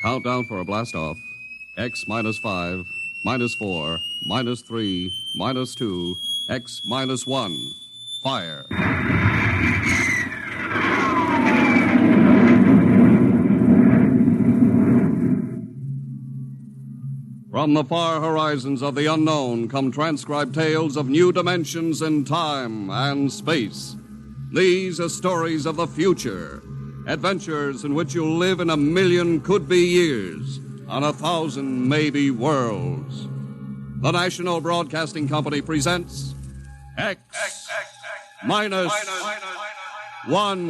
Countdown for a blast-off. X minus 5, minus 4, minus 3, minus 2, X minus 1. Fire. From the far horizons of the unknown come transcribed tales of new dimensions in time and space. These are stories of the future, adventures in which you'll live in 1,000,000 could-be years on 1,000 maybe worlds. The National Broadcasting Company presents X minus 1.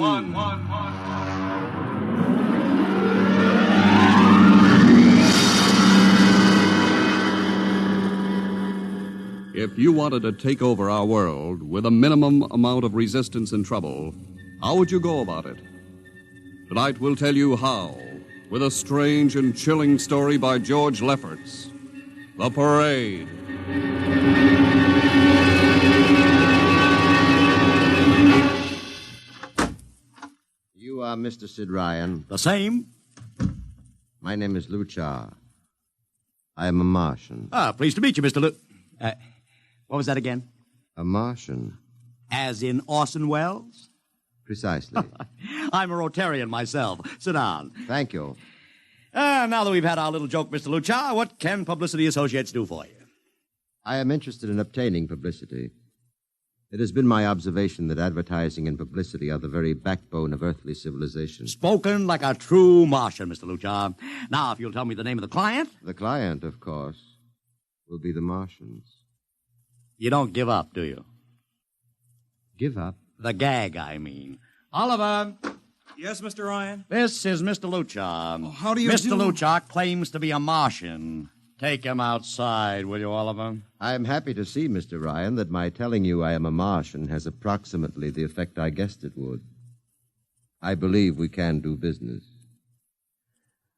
If you wanted to take over our world with a minimum amount of resistance and trouble, how would you go about it? Tonight we'll tell you how, with a strange and chilling story by George Lefferts. The Parade. You are Mr. Sid Ryan. The same. My name is Luchar. I am a Martian. Pleased to meet you, Mr. What was that again? A Martian? As in Orson Welles? Precisely. I'm a Rotarian myself. Sit down. Thank you. Now that we've had our little joke, Mr. Luchar, what can Publicity Associates do for you? I am interested in obtaining publicity. It has been my observation that advertising and publicity are the very backbone of earthly civilization. Spoken like a true Martian, Mr. Luchar. Now, if you'll tell me the name of the client. The client, of course, will be the Martians. You don't give up, do you? Give up? The gag, I mean. Oliver. Yes, Mr. Ryan? This is Mr. Luchar. Oh, how do you Mr. do? Luchar claims to be a Martian. Take him outside, will you, Oliver? I am happy to see, Mr. Ryan, that my telling you I am a Martian has approximately the effect I guessed it would. I believe we can do business.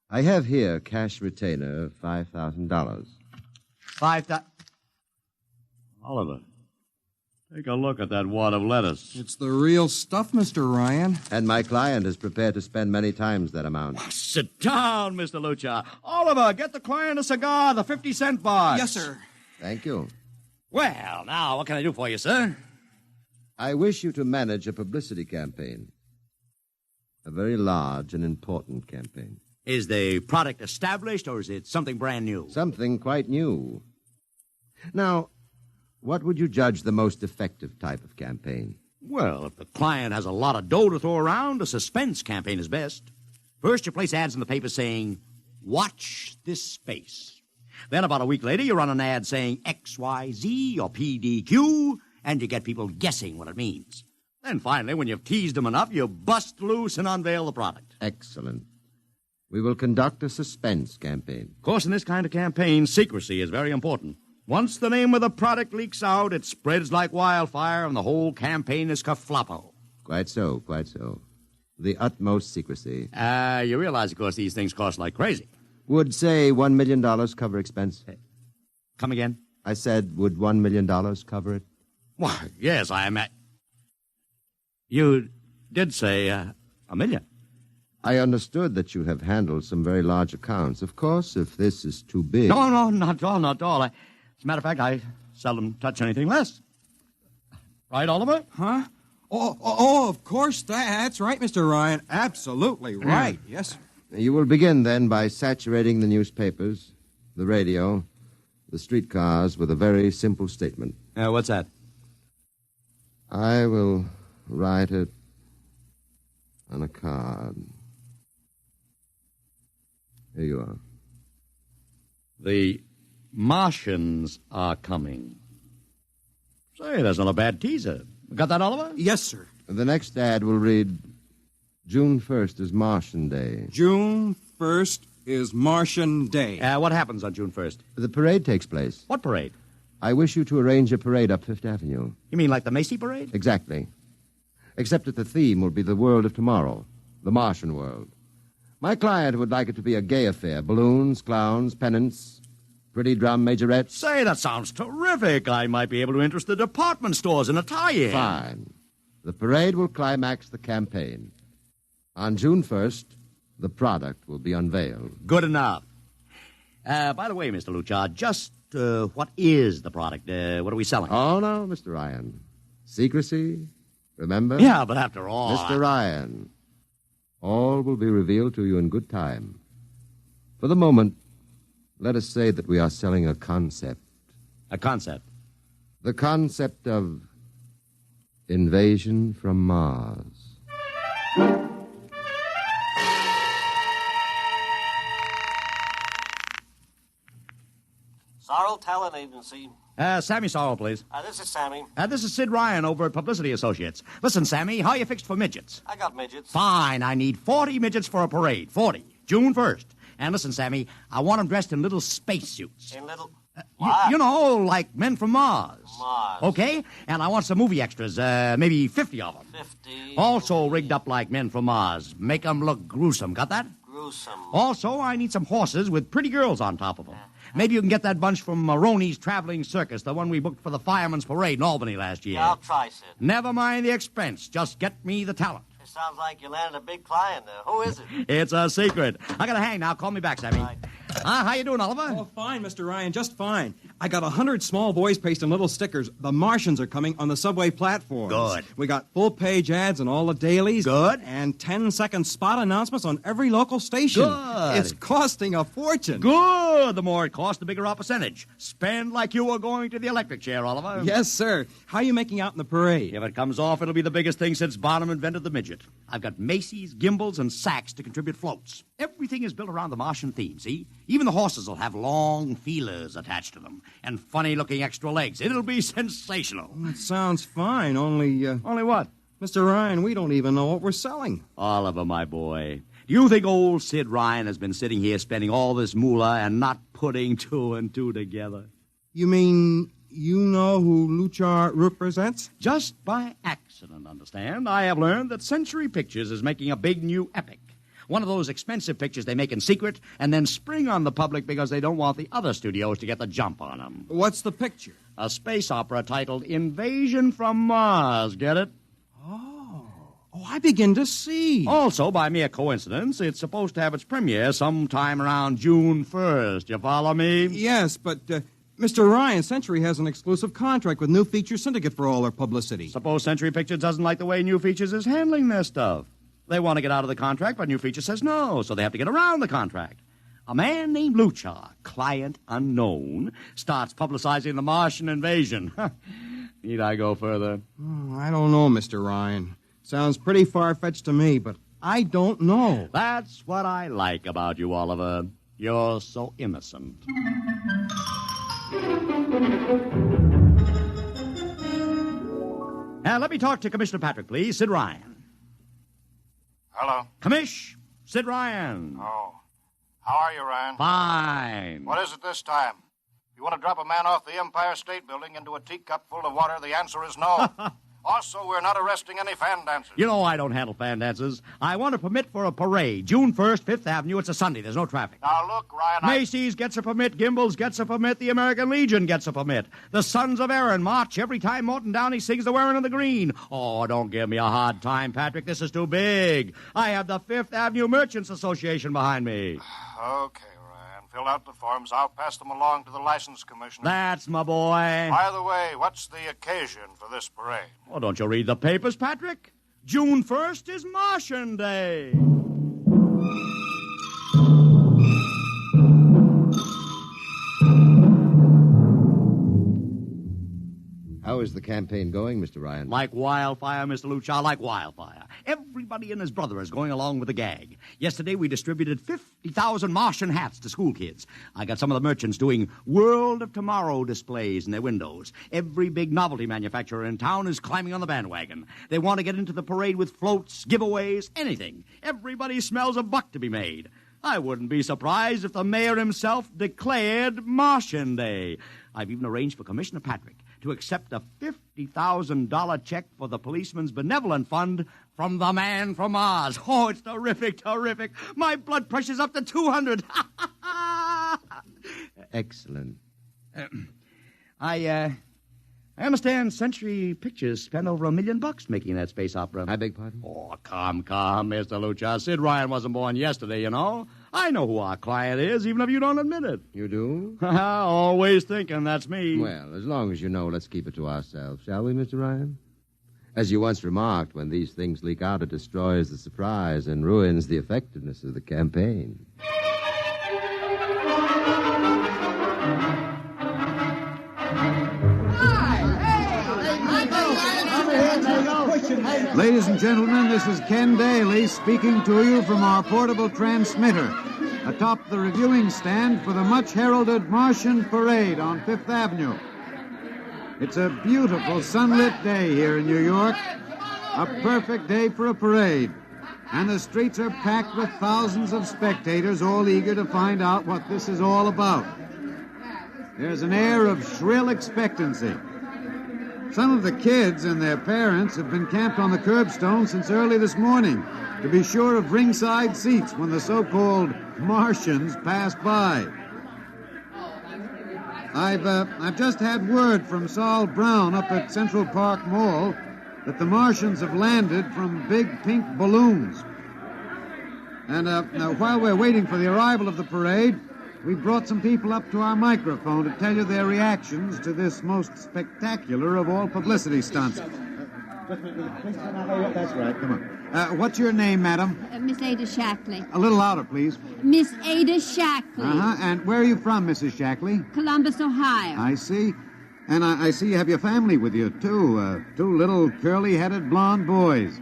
I have here cash retainer of $5,000. Oliver, take a look at that wad of lettuce. It's the real stuff, Mr. Ryan. And my client is prepared to spend many times that amount. Sit down, Mr. Luchar. Oliver, get the client a cigar, the 50-cent box. Yes, sir. Thank you. Well, now, what can I do for you, sir? I wish you to manage a publicity campaign. A very large and important campaign. Is the product established, or is it something brand new? Something quite new. Now, what would you judge the most effective type of campaign? Well, if the client has a lot of dough to throw around, a suspense campaign is best. First, you place ads in the paper saying, "Watch this space." Then about a week later, you run an ad saying XYZ or PDQ, and you get people guessing what it means. Then finally, when you've teased them enough, you bust loose and unveil the product. Excellent. We will conduct a suspense campaign. Of course, in this kind of campaign, secrecy is very important. Once the name of the product leaks out, it spreads like wildfire, and the whole campaign is kerfloppo. Quite so, quite so. The utmost secrecy. You realize, of course, these things cost like crazy. Would, say, $1 million cover expense? Come again? I said, would $1 million cover it? Why, yes, I am. You did say $1 million. I understood that you have handled some very large accounts. Of course, if this is too big... No, not at all, not at all. As a matter of fact, I seldom touch anything less. Right, Oliver? Huh? Oh, of course. That's right, Mr. Ryan. Absolutely right. Yes. You will begin, then, by saturating the newspapers, the radio, the streetcars with a very simple statement. What's that? I will write it on a card. Here you are. The Martians are coming. Say, that's not a bad teaser. Got that, Oliver? Yes, sir. The next ad will read, June 1st is Martian Day. June 1st is Martian Day. What happens on June 1st? The parade takes place. What parade? I wish you to arrange a parade up Fifth Avenue. You mean like the Macy Parade? Exactly. Except that the theme will be the world of tomorrow, the Martian world. My client would like it to be a gay affair. Balloons, clowns, pennants, pretty drum majorettes. Say, that sounds terrific. I might be able to interest the department stores in a tie-in. Fine. The parade will climax the campaign. On June 1st, the product will be unveiled. Good enough. By the way, Mr. Luchar, just what is the product? What are we selling? Oh, no, Mr. Ryan. Secrecy, remember? Yeah, but after all... Mr. Ryan, all will be revealed to you in good time. For the moment, let us say that we are selling a concept. A concept? The concept of invasion from Mars. Sorrel Talent Agency. Sammy Sorrell, please. This is Sammy. This is Sid Ryan over at Publicity Associates. Listen, Sammy, how you fixed for midgets? I got midgets. Fine, I need 40 midgets for a parade. 40. June 1st. And listen, Sammy, I want them dressed in little spacesuits. In little... You know, like men from Mars. Mars. Okay? And I want some movie extras, maybe 50 of them. 50. Also rigged up like men from Mars. Make them look gruesome. Got that? Gruesome. Also, I need some horses with pretty girls on top of them. Maybe you can get that bunch from Maroney's Traveling Circus, the one we booked for the Fireman's Parade in Albany last year. Yeah, I'll try, Sid. Never mind the expense. Just get me the talent. It sounds like you landed a big client there. Who is it? It's a secret. I gotta hang now. Call me back, Sammy. Right. How you doing, Oliver? Oh, fine, Mr. Ryan, just fine. I got 100 small boys pasting little stickers. The Martians are coming on the subway platforms. Good. We got full-page ads in all the dailies. Good. And 10-second spot announcements on every local station. Good. It's costing a fortune. Good. The more it costs, the bigger our percentage. Spend like you were going to the electric chair, Oliver. Yes, sir. How are you making out in the parade? If it comes off, it'll be the biggest thing since Barnum invented the midget. I've got Macy's, Gimbals, and Saks to contribute floats. Everything is built around the Martian theme, see? Even the horses will have long feelers attached to them and funny-looking extra legs. It'll be sensational. That sounds fine, only... Only what? Mr. Ryan, we don't even know what we're selling. Oliver, my boy, do you think old Sid Ryan has been sitting here spending all this moolah and not putting two and two together? You mean you know who Luchar represents? Just by accident, understand? I have learned that Century Pictures is making a big new epic. One of those expensive pictures they make in secret and then spring on the public because they don't want the other studios to get the jump on them. What's the picture? A space opera titled Invasion from Mars. Get it? Oh, I begin to see. Also, by mere coincidence, it's supposed to have its premiere sometime around June 1st. You follow me? Yes, but, Mr. Ryan, Century has an exclusive contract with New Features Syndicate for all their publicity. Suppose Century Pictures doesn't like the way New Features is handling their stuff. They want to get out of the contract, but New Features says no, so they have to get around the contract. A man named Luchar, client unknown, starts publicizing the Martian invasion. Need I go further? Oh, I don't know, Mr. Ryan. Sounds pretty far-fetched to me, but I don't know. That's what I like about you, Oliver. You're so innocent. Let me talk to Commissioner Patrick, please. Sid Ryan. Hello. Commish, Sid Ryan. Oh. How are you, Ryan? Fine. What is it this time? You want to drop a man off the Empire State Building into a teacup full of water? The answer is no. Also, we're not arresting any fan dancers. You know I don't handle fan dances. I want a permit for a parade. June 1st, 5th Avenue. It's a Sunday. There's no traffic. Now, look, Ryan, Macy's gets a permit. Gimbals gets a permit. The American Legion gets a permit. The Sons of Erin march every time Morton Downey sings The Wearing of the Green. Oh, don't give me a hard time, Patrick. This is too big. I have the 5th Avenue Merchants Association behind me. Okay, Ryan. Fill out the forms. I'll pass them along to the license commissioner. That's my boy. By the way, what's the occasion for this parade? Oh, don't you read the papers, Patrick? June 1st is Martian Day. How is the campaign going, Mr. Ryan? Like wildfire, Mr. Luchar, like wildfire. Everybody and his brother is going along with the gag. Yesterday, we distributed 50,000 Martian hats to school kids. I got some of the merchants doing World of Tomorrow displays in their windows. Every big novelty manufacturer in town is climbing on the bandwagon. They want to get into the parade with floats, giveaways, anything. Everybody smells a buck to be made. I wouldn't be surprised if the mayor himself declared Martian Day. I've even arranged for Commissioner Patrick to accept a $50,000 check for the Policeman's Benevolent Fund from the man from Mars. Oh, it's terrific, terrific. My blood pressure's up to 200. Excellent. I I understand Century Pictures spent over $1 million making that space opera. I beg pardon? Oh, come, Mr. Lucha. Sid Ryan wasn't born yesterday, you know. I know who our client is, even if you don't admit it. You do? Always thinking that's me. Well, as long as you know, let's keep it to ourselves, shall we, Mr. Ryan? As you once remarked, when these things leak out, it destroys the surprise and ruins the effectiveness of the campaign. Ladies and gentlemen, this is Ken Daly speaking to you from our portable transmitter atop the reviewing stand for the much-heralded Martian Parade on Fifth Avenue. It's a beautiful sunlit day here in New York, a perfect day for a parade, and the streets are packed with thousands of spectators all eager to find out what this is all about. There's an air of shrill expectancy. Some of the kids and their parents have been camped on the curbstone since early this morning to be sure of ringside seats when the so-called Martians pass by. I've just had word from Saul Brown up at Central Park Mall that the Martians have landed from big pink balloons. And now, while we're waiting for the arrival of the parade, we brought some people up to our microphone to tell you their reactions to this most spectacular of all publicity stunts. That's right, come on. What's your name, madam? Miss Ada Shackley. A little louder, please. Miss Ada Shackley. Uh-huh, and where are you from, Mrs. Shackley? Columbus, Ohio. I see. And I see you have your family with you, too. Two little curly-headed blonde boys.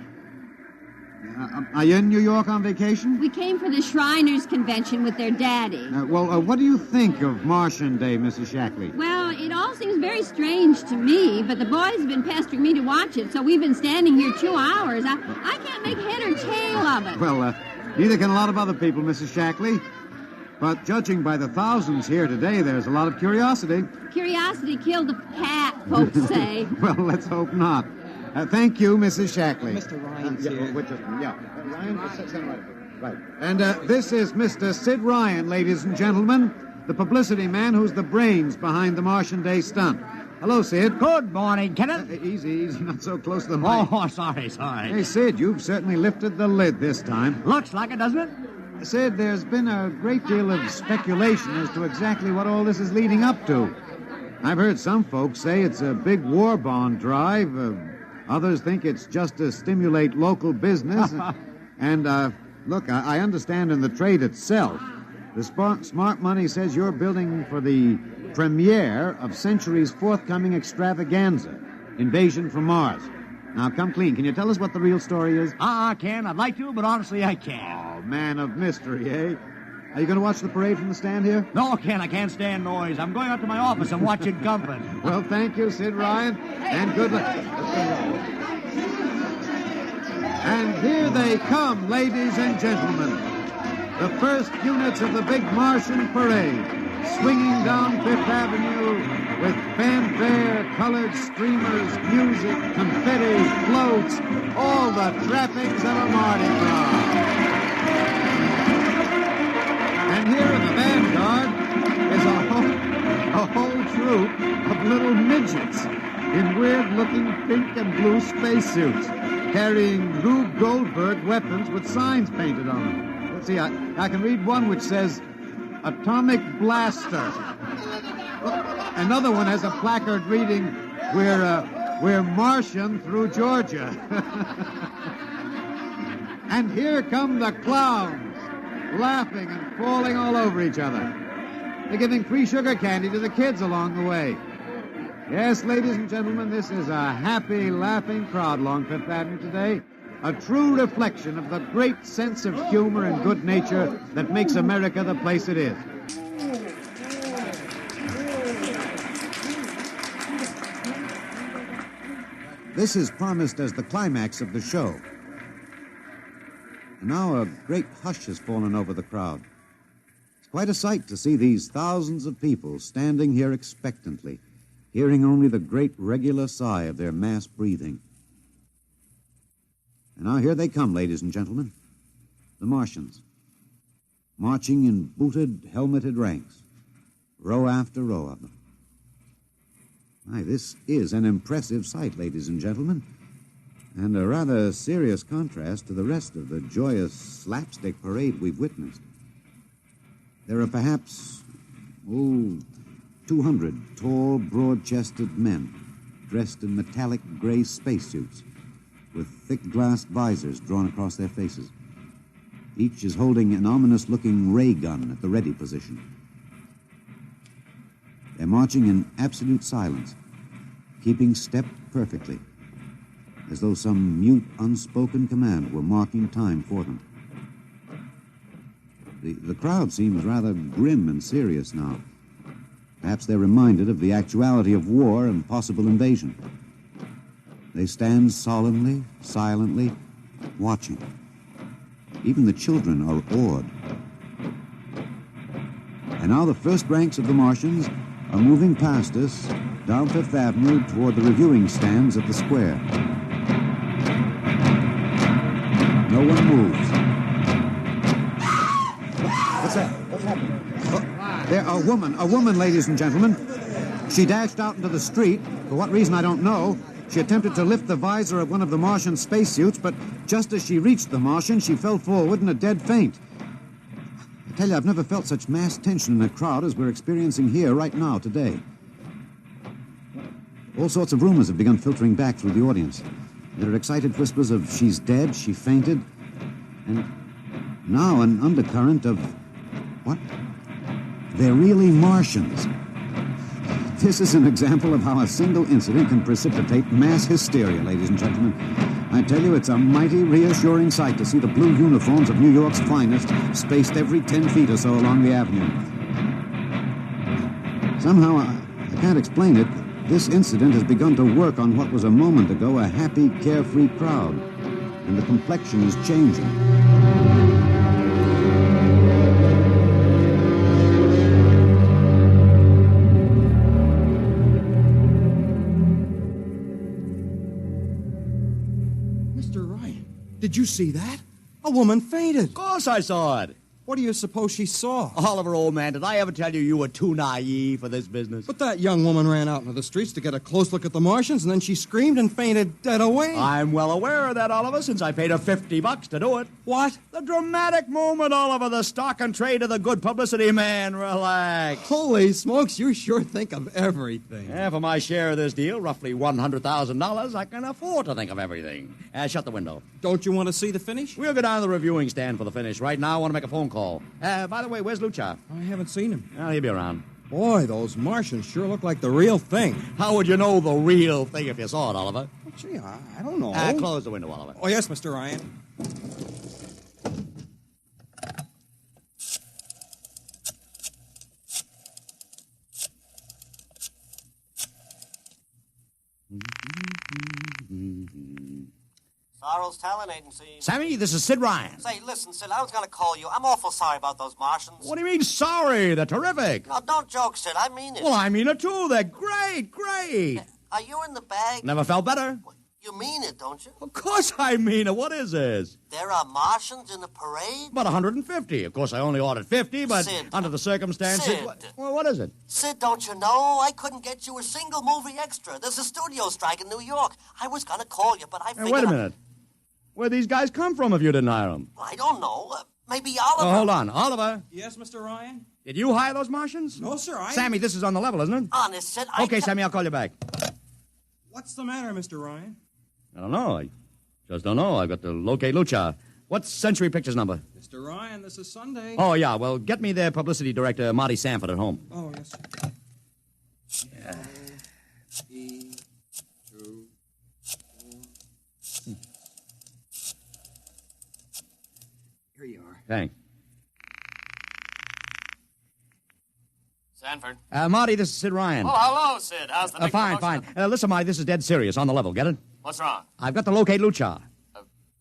Are you in New York on vacation? We came for the Shriners Convention with their daddy. What do you think of Martian Day, Mrs. Shackley? Well, it all seems very strange to me, but the boys have been pestering me to watch it, so we've been standing here 2 hours. I can't make head or tail of it. Well, neither can a lot of other people, Mrs. Shackley. But judging by the thousands here today, there's a lot of curiosity. Curiosity killed the cat, folks say. Well, let's hope not. Thank you, Mrs. Shackley. Mr. Ryan's here. Ryan, right. And this is Mr. Sid Ryan, ladies and gentlemen, the publicity man who's the brains behind the Martian Day stunt. Hello, Sid. Good morning, Kenneth. Easy, not so close to the mic. Oh, sorry. Hey, Sid, you've certainly lifted the lid this time. Looks like it, doesn't it? Sid, there's been a great deal of speculation as to exactly what all this is leading up to. I've heard some folks say it's a big war bond drive. Others think it's just to stimulate local business. And, look, I understand in the trade itself, the smart money says you're building for the premiere of Century's forthcoming extravaganza, Invasion from Mars. Now, come clean. Can you tell us what the real story is? Ken. I'd like to, but honestly, I can't. Oh, man of mystery, eh? Are you going to watch the parade from the stand here? No, Ken, I can't stand noise. I'm going up to my office and watch it comfort. Well, thank you, Sid Ryan, and good luck. And here they come, ladies and gentlemen. The first units of the big Martian parade, swinging down Fifth Avenue with fanfare, colored streamers, music, confetti, floats, all the trappings of a Mardi Gras. And here in the vanguard is a whole troop of little midgets in weird-looking pink and blue spacesuits, carrying Rube Goldberg weapons with signs painted on them. Let's see, I can read one which says, Atomic Blaster. Another one has a placard reading, We're Martian through Georgia. And here come the clowns, laughing and falling all over each other. They're giving free sugar candy to the kids along the way. Yes, ladies and gentlemen, this is a happy, laughing crowd along Fifth Avenue today. A true reflection of the great sense of humor and good nature that makes America the place it is. This is promised as the climax of the show. And now a great hush has fallen over the crowd. It's quite a sight to see these thousands of people standing here expectantly, hearing only the great regular sigh of their mass breathing. And now here they come, ladies and gentlemen, the Martians, marching in booted, helmeted ranks, row after row of them. My, this is an impressive sight, ladies and gentlemen, and a rather serious contrast to the rest of the joyous slapstick parade we've witnessed. There are perhaps, 200 tall, broad-chested men dressed in metallic gray spacesuits with thick glass visors drawn across their faces. Each is holding an ominous-looking ray gun at the ready position. They're marching in absolute silence, keeping step perfectly, as though some mute, unspoken command were marking time for them. The crowd seems rather grim and serious now. Perhaps they're reminded of the actuality of war and possible invasion. They stand solemnly, silently, watching. Even the children are awed. And now the first ranks of the Martians are moving past us down Fifth Avenue toward the reviewing stands at the square. No one moves. What's that? What's happening? There, a woman, ladies and gentlemen. She dashed out into the street. For what reason, I don't know. She attempted to lift the visor of one of the Martian spacesuits, but just as she reached the Martian, she fell forward in a dead faint. I tell you, I've never felt such mass tension in a crowd as we're experiencing here right now, today. All sorts of rumors have begun filtering back through the audience. There are excited whispers of she's dead, she fainted, and now an undercurrent of, what? They're really Martians. This is an example of how a single incident can precipitate mass hysteria, ladies and gentlemen. I tell you, it's a mighty reassuring sight to see the blue uniforms of New York's finest spaced every 10 feet or so along the avenue. Somehow, I can't explain it, this incident has begun to work on what was a moment ago a happy, carefree crowd, and the complexion is changing. Did you see that? A woman fainted. Of course I saw it. What do you suppose she saw? Oliver, old man, did I ever tell you were too naive for this business? But that young woman ran out into the streets to get a close look at the Martians, and then she screamed and fainted dead away. I'm well aware of that, Oliver, since I paid her $50 to do it. What? The dramatic moment, Oliver, the stock and trade of the good publicity. Man, relax. Holy smokes, you sure think of everything. Yeah, for my share of this deal, roughly $100,000, I can afford to think of everything. Shut the window. Don't you want to see the finish? We'll go down to the reviewing stand for the finish. Right now, I want to make a phone call. By the way, where's Lucha? I haven't seen him. Well, he'll be around. Boy, those Martians sure look like the real thing. How would you know the real thing if you saw it, Oliver? Well, gee, I don't know. Close the window, Oliver. Oh, yes, Mr. Ryan. Sorrel's Talent Agency. Sammy, this is Sid Ryan. Say, listen, Sid, I was going to call you. I'm awful sorry about those Martians. What do you mean, sorry? They're terrific. No, don't joke, Sid. I mean it. Well, I mean it, too. They're great, great. Are you in the bag? Never felt better. You mean it, don't you? Of course I mean it. What is this? There are Martians in the parade? About 150. Of course, I only ordered 50, but Sid. under the circumstances... Sid. Well, what is it? Sid, don't you know? I couldn't get you a single movie extra. There's a studio strike in New York. I was going to call you, but I figured... Hey, wait a minute. Where'd these guys come from if you didn't hire them? I don't know. Maybe Oliver... Oh, hold on. Oliver? Yes, Mr. Ryan? Did you hire those Martians? No, sir, Sammy, this is on the level, isn't it? Honest, Sid, Okay, Sammy, I'll call you back. What's the matter, Mr. Ryan? I don't know. I just don't know. I've got to locate Lucha. What's Century Pictures number? Mr. Ryan, this is Sunday. Oh, yeah. Well, get me their publicity director, Marty Sanford, at home. Oh, yes, sir. Yeah. 3, 2, 4. Here you are. Thanks. Sanford. Marty, this is Sid Ryan. Oh, hello, Sid. How's the big Fine, promotion? fine. Listen, Marty, this is dead serious. On the level. Get it? What's wrong? I've got to locate Lucha.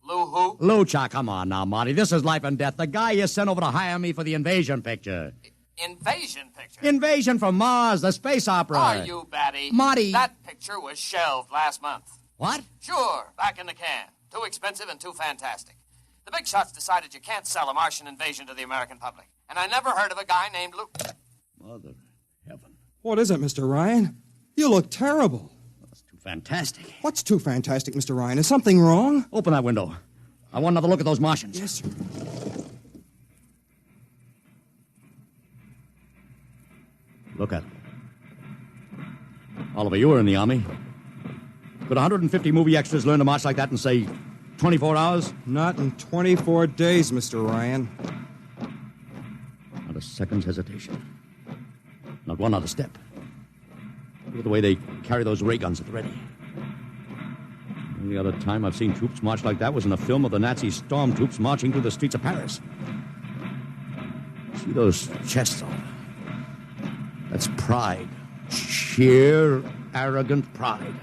Lou who? Lucha, come on now, Marty. This is life and death. The guy you sent over to hire me for the invasion picture. Invasion picture? Invasion from Mars, the space opera. Are you batty? Marty. That picture was shelved last month. What? Sure, back in the can. Too expensive and too fantastic. The big shots decided you can't sell a Martian invasion to the American public. And I never heard of a guy named Lou... Mother heaven. What is it, Mr. Ryan? You look terrible. That's too fantastic. What's too fantastic, Mr. Ryan? Is something wrong? Open that window. I want another look at those Martians. Yes, sir. Look at them. Oliver, you were in the Army. Could 150 movie extras learn to march like that in, say, 24 hours? Not in 24 days, Mr. Ryan. Not a second's hesitation. Not one other step. Look at the way they carry those ray guns at the ready. The only other time I've seen troops march like that was in a film of the Nazi stormtroops marching through the streets of Paris. See those chests on them? That's pride. Sheer, arrogant pride.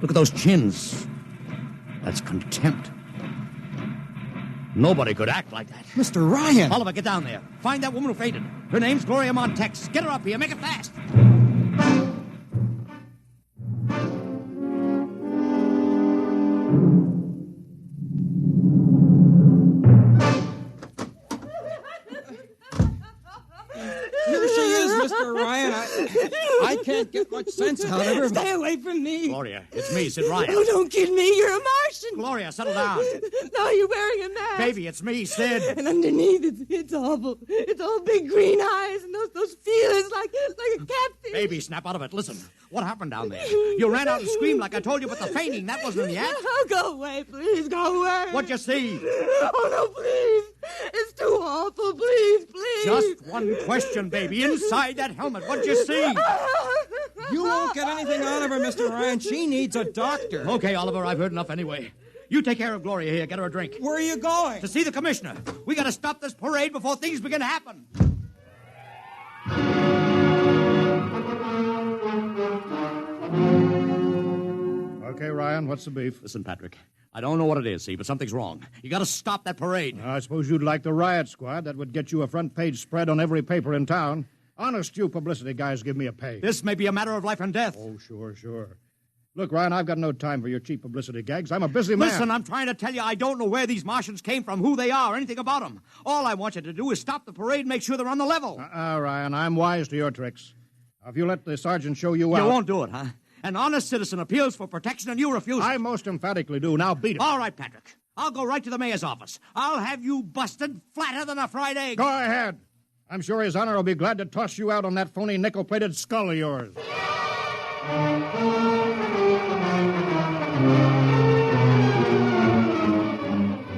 Look at those chins. That's contempt. Nobody could act like that. Mr. Ryan! Oliver, get down there. Find that woman who fainted. Her name's Gloria Montex. Get her up here. Make it fast. Here she is, Mr. Ryan. I can't get much sense out of her. Stay away from me. Gloria, it's me, Sid Ryan. Oh, don't kid me. You're a Martian. Gloria, settle down. No, you're wearing a mask. Baby, it's me, Sid. And underneath, it's awful. It's all big green eyes and those feelers like a catfish. Baby, snap out of it. Listen, what happened down there? You ran out and screamed like I told you, but the fainting, that wasn't in the act. Oh, go away, please. Go away. What'd you see? Oh, no, please. It's too awful. Please, please. Just one question, baby. Inside that helmet, what'd you see? You won't get anything out of her, Mr. Ryan. She needs a doctor. Okay, Oliver, I've heard enough anyway. You take care of Gloria here. Get her a drink. Where are you going? To see the commissioner. We gotta stop this parade before things begin to happen. Okay, Ryan, what's the beef? Listen, Patrick, I don't know what it is, see, but something's wrong. You gotta stop that parade. I suppose you'd like the riot squad. That would get you a front-page spread on every paper in town. Honest, you publicity guys give me a pay. This may be a matter of life and death. Oh, sure. Look, Ryan, I've got no time for your cheap publicity gags. I'm a busy man. Listen, I'm trying to tell you I don't know where these Martians came from, who they are, anything about them. All I want you to do is stop the parade and make sure they're on the level. Ryan, I'm wise to your tricks. If you let the sergeant show you out... You won't do it, huh? An honest citizen appeals for protection and you refuse it. I most emphatically do. Now beat it. All right, Patrick. I'll go right to the mayor's office. I'll have you busted flatter than a fried egg. Go ahead. I'm sure His Honor will be glad to toss you out on that phony nickel-plated skull of yours.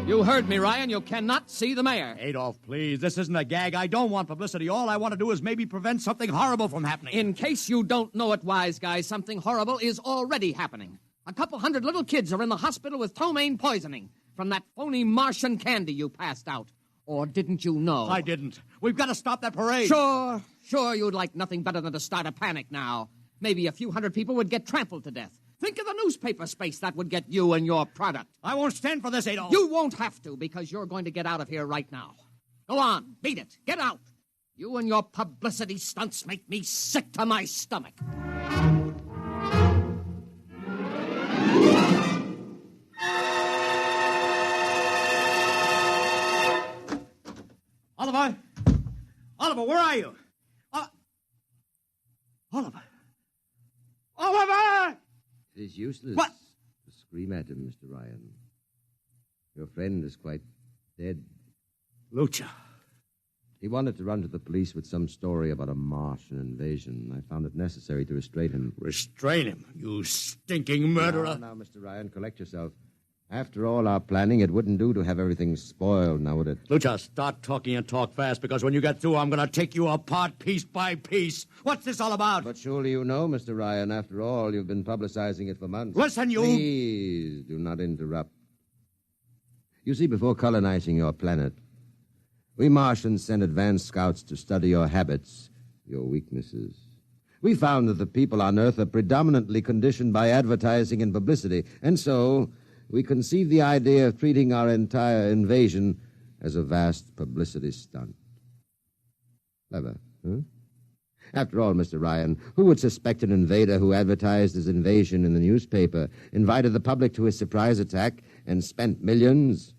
You heard me, Ryan. You cannot see the mayor. Adolf, please. This isn't a gag. I don't want publicity. All I want to do is maybe prevent something horrible from happening. In case you don't know it, wise guy, something horrible is already happening. A couple hundred little kids are in the hospital with ptomaine poisoning from that phony Martian candy you passed out. Or didn't you know? I didn't. We've got to stop that parade. Sure, you'd like nothing better than to start a panic now. Maybe a few hundred people would get trampled to death. Think of the newspaper space that would get you and your product. I won't stand for this, Adolf. You won't have to, because you're going to get out of here right now. Go on, beat it. Get out. You and your publicity stunts make me sick to my stomach. Oliver, where are you? Oliver! Oliver! It is useless What? to scream at him, Mr. Ryan. Your friend is quite dead. Lucha. He wanted to run to the police with some story about a Martian invasion. I found it necessary to restrain him. Restrain him, you stinking murderer. Now, Mr. Ryan, collect yourself. After all our planning, it wouldn't do to have everything spoiled, now would it? Lucha, start talking and talk fast, because when you get through, I'm going to take you apart piece by piece. What's this all about? But surely you know, Mr. Ryan, after all, you've been publicizing it for months. Listen, you... Please, do not interrupt. You see, before colonizing your planet, we Martians sent advanced scouts to study your habits, your weaknesses. We found that the people on Earth are predominantly conditioned by advertising and publicity, and so... we conceived the idea of treating our entire invasion as a vast publicity stunt. Clever, huh? After all, Mr. Ryan, who would suspect an invader who advertised his invasion in the newspaper, invited the public to his surprise attack, and spent millions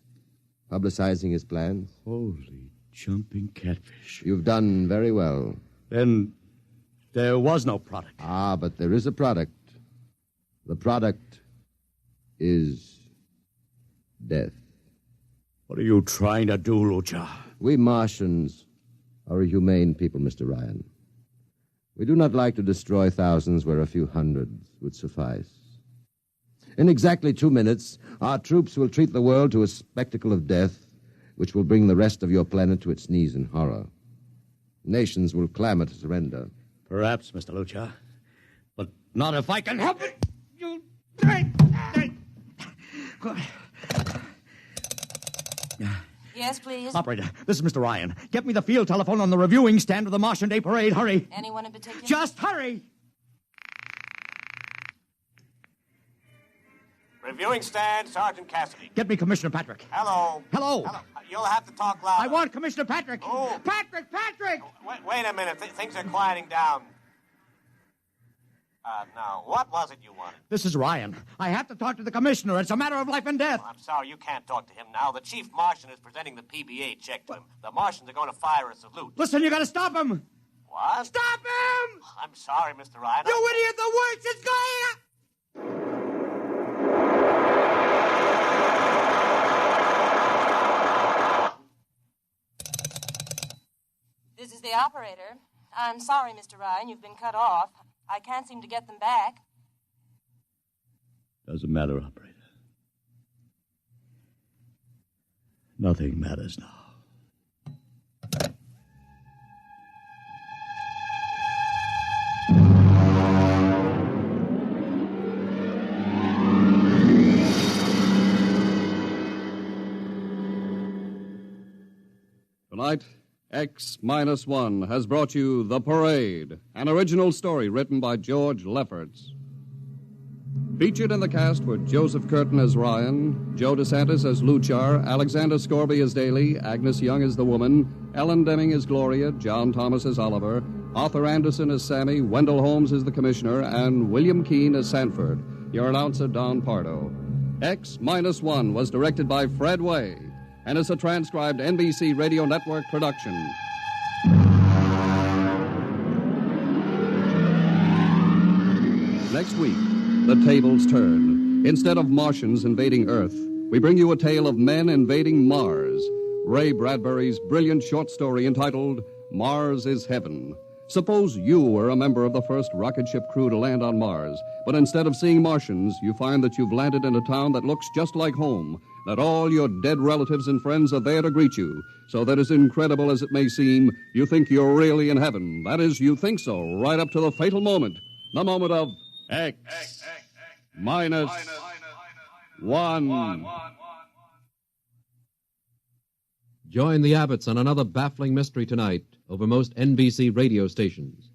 publicizing his plans? Holy jumping catfish. You've done very well. Then There was no product. Ah, but there is a product. The product is death. What are you trying to do, Lucha? We Martians are a humane people, Mr. Ryan. We do not like to destroy thousands where a few hundreds would suffice. In exactly 2 minutes, our troops will treat the world to a spectacle of death, which will bring the rest of your planet to its knees in horror. Nations will clamor to surrender. Perhaps, Mr. Lucha, but not if I can help it. You... Yes, please. Operator, this is Mr. Ryan. Get me the field telephone on the reviewing stand of the Martian Day Parade. Hurry. Anyone in particular? Just hurry. Reviewing stand, Sergeant Cassidy. Get me Commissioner Patrick. Hello. Hello. You'll have to talk louder. I want Commissioner Patrick. Oh. Patrick! Wait a minute. Things are quieting down. Now, what was it you wanted? This is Ryan. I have to talk to the commissioner. It's a matter of life and death. I'm sorry, you can't talk to him now. The chief Martian is presenting the PBA check to him. The Martians are going to fire a salute. Listen, you got to stop him. What? Stop him! I'm sorry, Mr. Ryan. You idiot! The works is going. This is the operator. I'm sorry, Mr. Ryan. You've been cut off. I can't seem to get them back. Doesn't matter, operator. Nothing matters now. Tonight, X-1 has brought you The Parade, an original story written by George Lefferts. Featured in the cast were Joseph Curtin as Ryan, Joe DeSantis as Luchar, Alexander Scorby as Daly, Agnes Young as the woman, Ellen Deming as Gloria, John Thomas as Oliver, Arthur Anderson as Sammy, Wendell Holmes as the Commissioner, and William Keane as Sanford. Your announcer, Don Pardo. X-1 was directed by Fred Way and is a transcribed NBC Radio Network production. Next week, the tables turn. Instead of Martians invading Earth, we bring you a tale of men invading Mars. Ray Bradbury's brilliant short story entitled Mars is Heaven. Suppose you were a member of the first rocket ship crew to land on Mars, but instead of seeing Martians, you find that you've landed in a town that looks just like home, that all your dead relatives and friends are there to greet you, so that as incredible as it may seem, you think you're really in heaven. That is, you think so, right up to the fatal moment, the moment of X-1. Join the Abbotts on another baffling mystery tonight over most NBC radio stations.